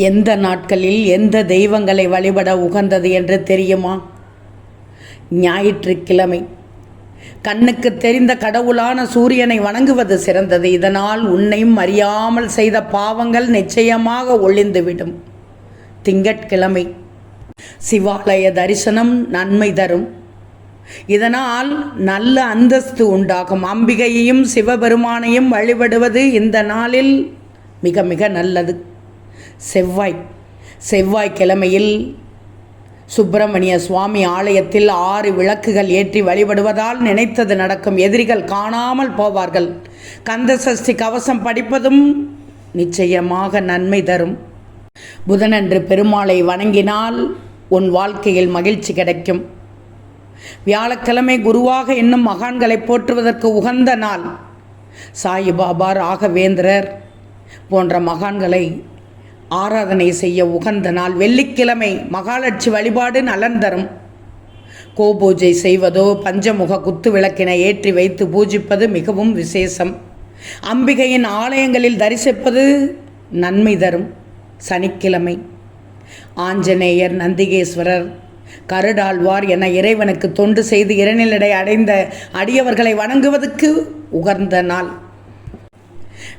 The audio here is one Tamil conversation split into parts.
எந்த நாட்களில் எந்த தெய்வங்களை வழிபட உகந்தது என்று தெரியுமா? ஞாயிற்றுக்கிழமை. கண்ணுக்கு தெரிந்த கடவுளான சூரியனை வணங்குவது சிறந்தது. இதனால் உன்னையும் அறியாமல் செய்த பாவங்கள் நிச்சயமாக ஒழிந்துவிடும். திங்கட்கிழமை. சிவாலய தரிசனம் நன்மை தரும். இதனால் நல்ல அந்தஸ்து உண்டாகும். அம்பிகையையும் சிவபெருமானையும் வழிபடுவது இந்த நாளில் மிக மிக நல்லது. செவ்வாய்க்கிழமையில் சுப்பிரமணிய சுவாமி ஆலயத்தில் 6 விளக்குகள் ஏற்றி வழிபடுவதால் நினைத்தது நடக்கும். எதிரிகள் காணாமல் போவார்கள். கந்த சஷ்டி கவசம் படிப்பதும் நிச்சயமாக நன்மை தரும். புதனன்று பெருமாளை வணங்கினால் உன் வாழ்க்கையில் மகிழ்ச்சி கிடைக்கும். வியாழக்கிழமை குருவாக என்னும் மகான்களை போற்றுவதற்கு உகந்த நாள். சாயிபாபா, ராகவேந்திரர் போன்ற மகான்களை ஆராதனை செய்ய உகந்த நாள். வெள்ளிக்கிழமை மகாலட்சுமி வழிபாடு நலன் தரும். கோபூஜை செய்வதோ பஞ்சமுக குத்து விளக்கினை ஏற்றி வைத்து பூஜிப்பது மிகவும் விசேஷம். அம்பிகையின் ஆலயங்களில் தரிசிப்பது நன்மை தரும். சனிக்கிழமை ஆஞ்சநேயர், நந்திகேஸ்வரர், கருடாழ்வார் என இறைவனுக்கு தொண்டு செய்து இறைநிலை அடைந்த அடியவர்களை வணங்குவதற்கு உகந்த நாள்.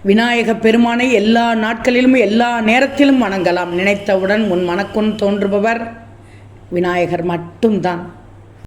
விநாயக பெருமானை எல்லா நாட்களிலும் எல்லா நேரத்திலும் வணங்கலாம். நினைத்தவுடன் உன் மனக்குள் தோன்றுபவர் விநாயகர் மட்டும்தான்.